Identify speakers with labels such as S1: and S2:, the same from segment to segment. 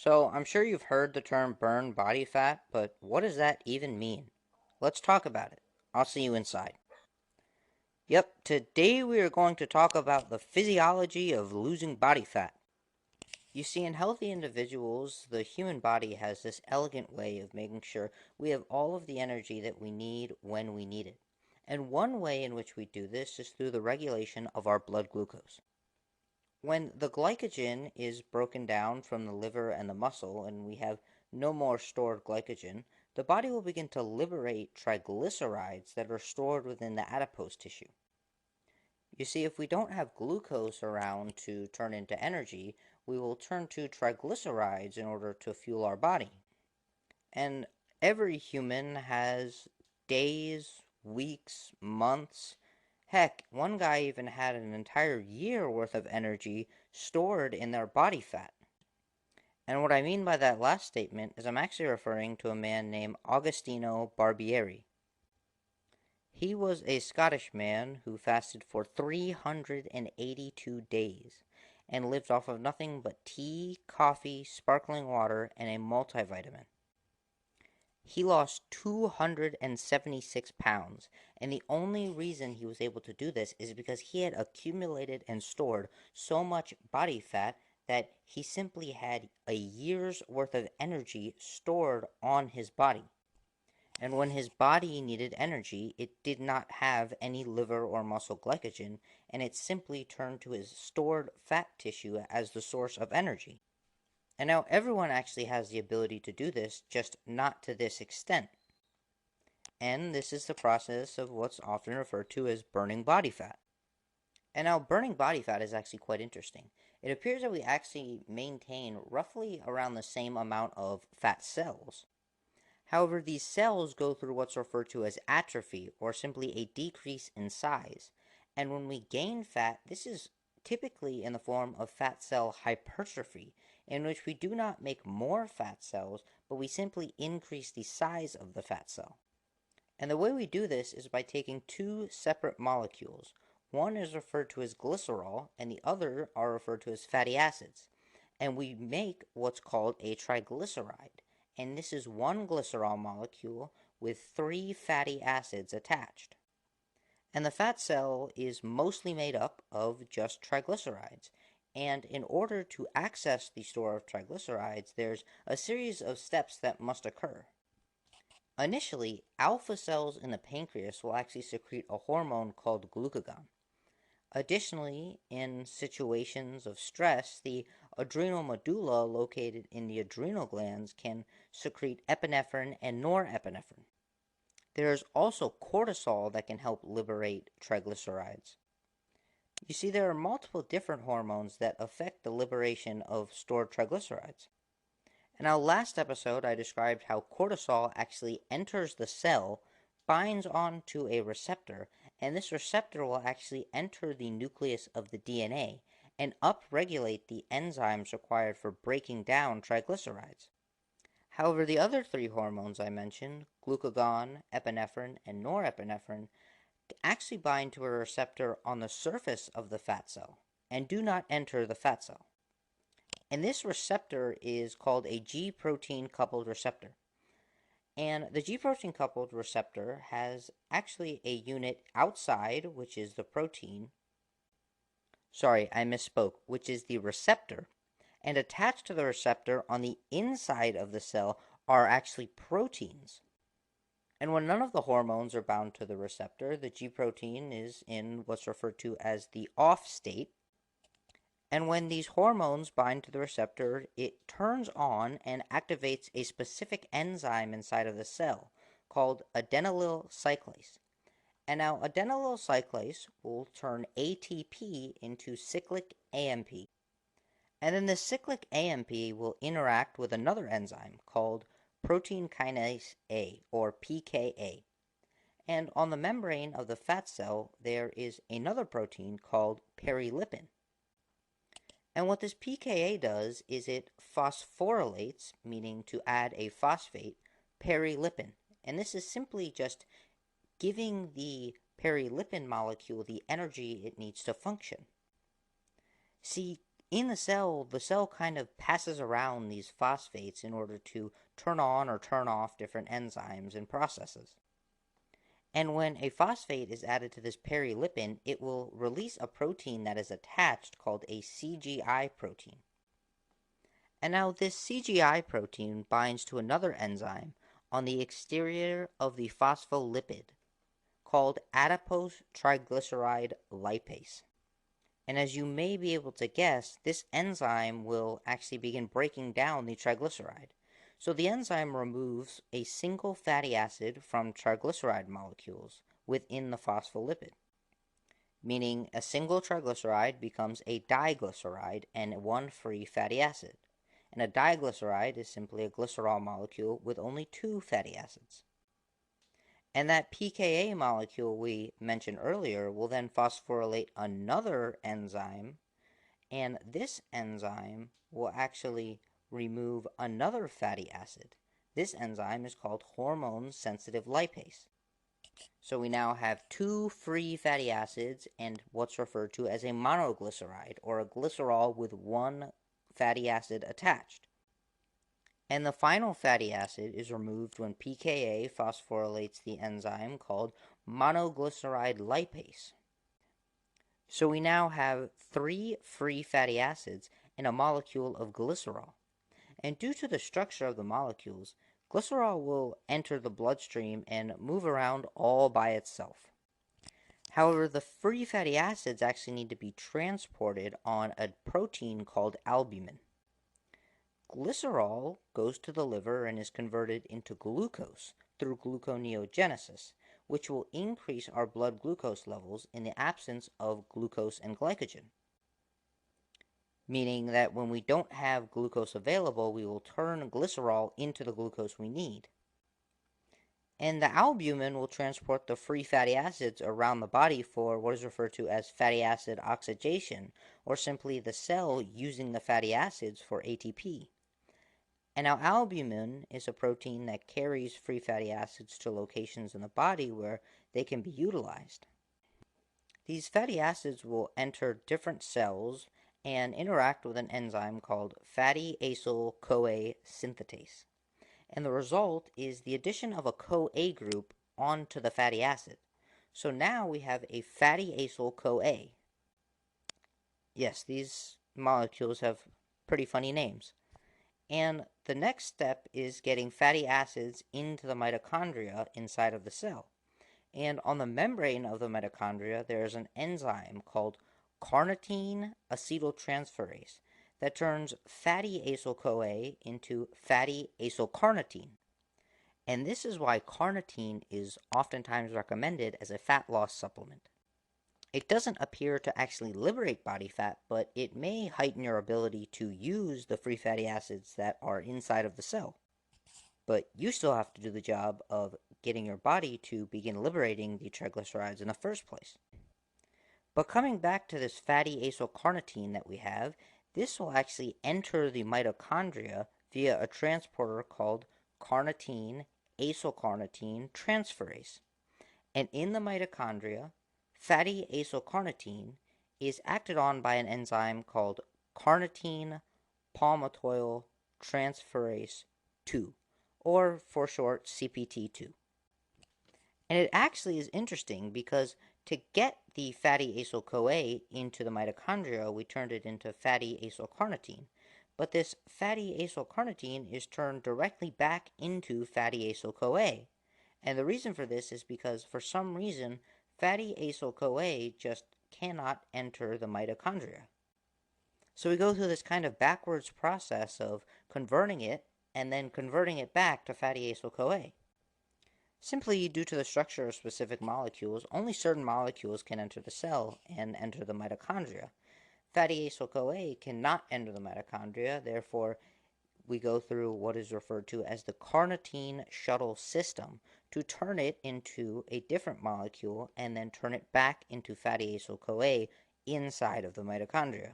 S1: So, I'm sure you've heard the term burn body fat, but what does that even mean? Let's talk about it. I'll see you inside. Yep, today we are going to talk about the physiology of losing body fat. You see, in healthy individuals, the human body has this elegant way of making sure we have all of the energy that we need when we need it. And one way in which we do this is through the regulation of our blood glucose. When the glycogen is broken down from the liver and the muscle, and we have no more stored glycogen, the body will begin to liberate triglycerides that are stored within the adipose tissue. You see, if we don't have glucose around to turn into energy, we will turn to triglycerides in order to fuel our body. And every human has days, weeks, months. Heck, one guy even had an entire year worth of energy stored in their body fat. And what I mean by that last statement is I'm actually referring to a man named Agostino Barbieri. He was a Scottish man who fasted for 382 days and lived off of nothing but tea, coffee, sparkling water, and a multivitamin. He lost 276 pounds, and the only reason he was able to do this is because he had accumulated and stored so much body fat that he simply had a year's worth of energy stored on his body. And when his body needed energy, it did not have any liver or muscle glycogen, and it simply turned to his stored fat tissue as the source of energy. And now everyone actually has the ability to do this, just not to this extent. And this is the process of what's often referred to as burning body fat. And now burning body fat is actually quite interesting. It appears that we actually maintain roughly around the same amount of fat cells. However, these cells go through what's referred to as atrophy, or simply a decrease in size. And when we gain fat, this is typically in the form of fat cell hypertrophy, in which we do not make more fat cells, but we simply increase the size of the fat cell. And the way we do this is by taking two separate molecules. One is referred to as glycerol, and the other are referred to as fatty acids. And we make what's called a triglyceride. And this is one glycerol molecule with three fatty acids attached. And the fat cell is mostly made up of just triglycerides. And in order to access the store of triglycerides, there's a series of steps that must occur. Initially, alpha cells in the pancreas will actually secrete a hormone called glucagon. Additionally, in situations of stress, the adrenal medulla located in the adrenal glands can secrete epinephrine and norepinephrine. There is also cortisol that can help liberate triglycerides. You see, there are multiple different hormones that affect the liberation of stored triglycerides. In our last episode, I described how cortisol actually enters the cell, binds onto a receptor, and this receptor will actually enter the nucleus of the DNA and upregulate the enzymes required for breaking down triglycerides. However, the other three hormones I mentioned, glucagon, epinephrine, and norepinephrine, actually bind to a receptor on the surface of the fat cell and do not enter the fat cell. And this receptor is called a G protein coupled receptor. And the G protein coupled receptor has actually a unit outside, which is the protein. Sorry, I misspoke, which is the receptor. And attached to the receptor on the inside of the cell are actually proteins. And when none of the hormones are bound to the receptor, the G protein is in what's referred to as the off state. And when these hormones bind to the receptor, it turns on and activates a specific enzyme inside of the cell called adenylyl cyclase. And now adenylyl cyclase will turn ATP into cyclic AMP. And then the cyclic AMP will interact with another enzyme called protein kinase A, or PKA. And on the membrane of the fat cell, there is another protein called perilipin. And what this PKA does is it phosphorylates, meaning to add a phosphate, perilipin. And this is simply just giving the perilipin molecule the energy it needs to function. See, in the cell kind of passes around these phosphates in order to turn on or turn off different enzymes and processes. And when a phosphate is added to this perilipin, it will release a protein that is attached called a CGI protein. And now this CGI protein binds to another enzyme on the exterior of the phospholipid called adipose triglyceride lipase. And as you may be able to guess, this enzyme will actually begin breaking down the triglyceride. So the enzyme removes a single fatty acid from triglyceride molecules within the phospholipid, meaning a single triglyceride becomes a diglyceride and one free fatty acid. And a diglyceride is simply a glycerol molecule with only two fatty acids. And that pKa molecule we mentioned earlier will then phosphorylate another enzyme, and this enzyme will actually remove another fatty acid. This enzyme is called hormone-sensitive lipase. So we now have two free fatty acids and what's referred to as a monoglyceride, or a glycerol with one fatty acid attached. And the final fatty acid is removed when pKa phosphorylates the enzyme called monoglyceride lipase. So we now have three free fatty acids and a molecule of glycerol. And due to the structure of the molecules, glycerol will enter the bloodstream and move around all by itself. However, the free fatty acids actually need to be transported on a protein called albumin. Glycerol goes to the liver and is converted into glucose through gluconeogenesis, which will increase our blood glucose levels in the absence of glucose and glycogen. Meaning that when we don't have glucose available, we will turn glycerol into the glucose we need. And the albumin will transport the free fatty acids around the body for what is referred to as fatty acid oxidation, or simply the cell using the fatty acids for ATP. And now albumin is a protein that carries free fatty acids to locations in the body where they can be utilized. These fatty acids will enter different cells and interact with an enzyme called fatty acyl-CoA synthetase. And the result is the addition of a CoA group onto the fatty acid. So now we have a fatty acyl-CoA. Yes, these molecules have pretty funny names. And the next step is getting fatty acids into the mitochondria inside of the cell. And on the membrane of the mitochondria, there is an enzyme called carnitine acetyltransferase that turns fatty acyl-CoA into fatty acylcarnitine. And this is why carnitine is oftentimes recommended as a fat loss supplement. It doesn't appear to actually liberate body fat, but it may heighten your ability to use the free fatty acids that are inside of the cell. But you still have to do the job of getting your body to begin liberating the triglycerides in the first place. But coming back to this fatty acylcarnitine that we have, this will actually enter the mitochondria via a transporter called carnitine acylcarnitine transferase. And in the mitochondria, fatty acylcarnitine is acted on by an enzyme called carnitine palmitoyl transferase 2, or for short CPT2. And it actually is interesting because to get the fatty acyl-CoA into the mitochondria, we turned it into fatty acylcarnitine. But this fatty acylcarnitine is turned directly back into fatty acyl-CoA. And the reason for this is because for some reason, fatty acyl-CoA just cannot enter the mitochondria. So we go through this kind of backwards process of converting it and then converting it back to fatty acyl-CoA. Simply due to the structure of specific molecules, only certain molecules can enter the cell and enter the mitochondria. Fatty acyl-CoA cannot enter the mitochondria, therefore we go through what is referred to as the carnitine shuttle system to turn it into a different molecule and then turn it back into fatty acyl-CoA inside of the mitochondria.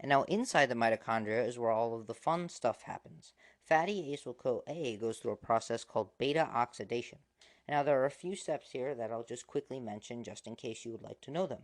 S1: And now inside the mitochondria is where all of the fun stuff happens. Fatty acyl-CoA goes through a process called beta oxidation. Now there are a few steps here that I'll just quickly mention just in case you would like to know them.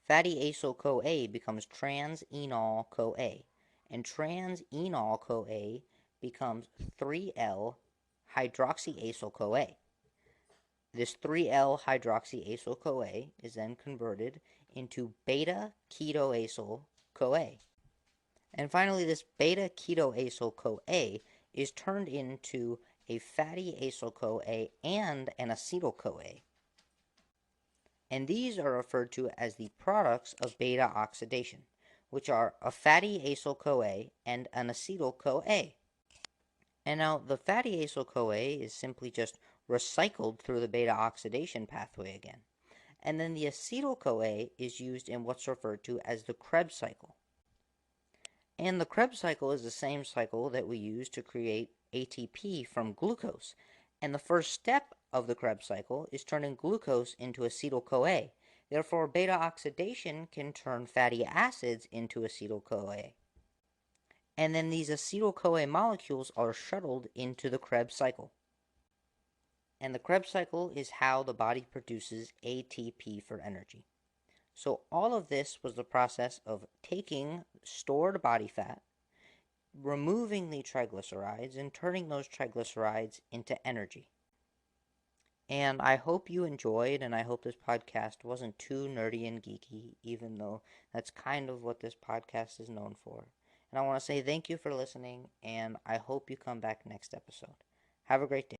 S1: fatty acyl-CoA becomes trans-enol-CoA, and trans-enol-CoA becomes 3L-hydroxyacyl-CoA. This 3L-hydroxyacyl-CoA is then converted into beta-ketoacyl-CoA. And finally, this beta-ketoacyl-CoA is turned into a fatty acyl-CoA and an acetyl-CoA. And these are referred to as the products of beta oxidation, which are a fatty acyl-CoA and an acetyl-CoA. And now the fatty acyl-CoA is simply just recycled through the beta oxidation pathway again. And then the acetyl-CoA is used in what's referred to as the Krebs cycle. And the Krebs cycle is the same cycle that we use to create ATP from glucose. And the first step of the Krebs cycle is turning glucose into acetyl-CoA. Therefore, beta oxidation can turn fatty acids into acetyl-CoA. And then these acetyl-CoA molecules are shuttled into the Krebs cycle. And the Krebs cycle is how the body produces ATP for energy. So all of this was the process of taking stored body fat, removing the triglycerides, and turning those triglycerides into energy. And I hope you enjoyed, and I hope this podcast wasn't too nerdy and geeky, even though that's kind of what this podcast is known for. And I want to say thank you for listening, and I hope you come back next episode. Have a great day.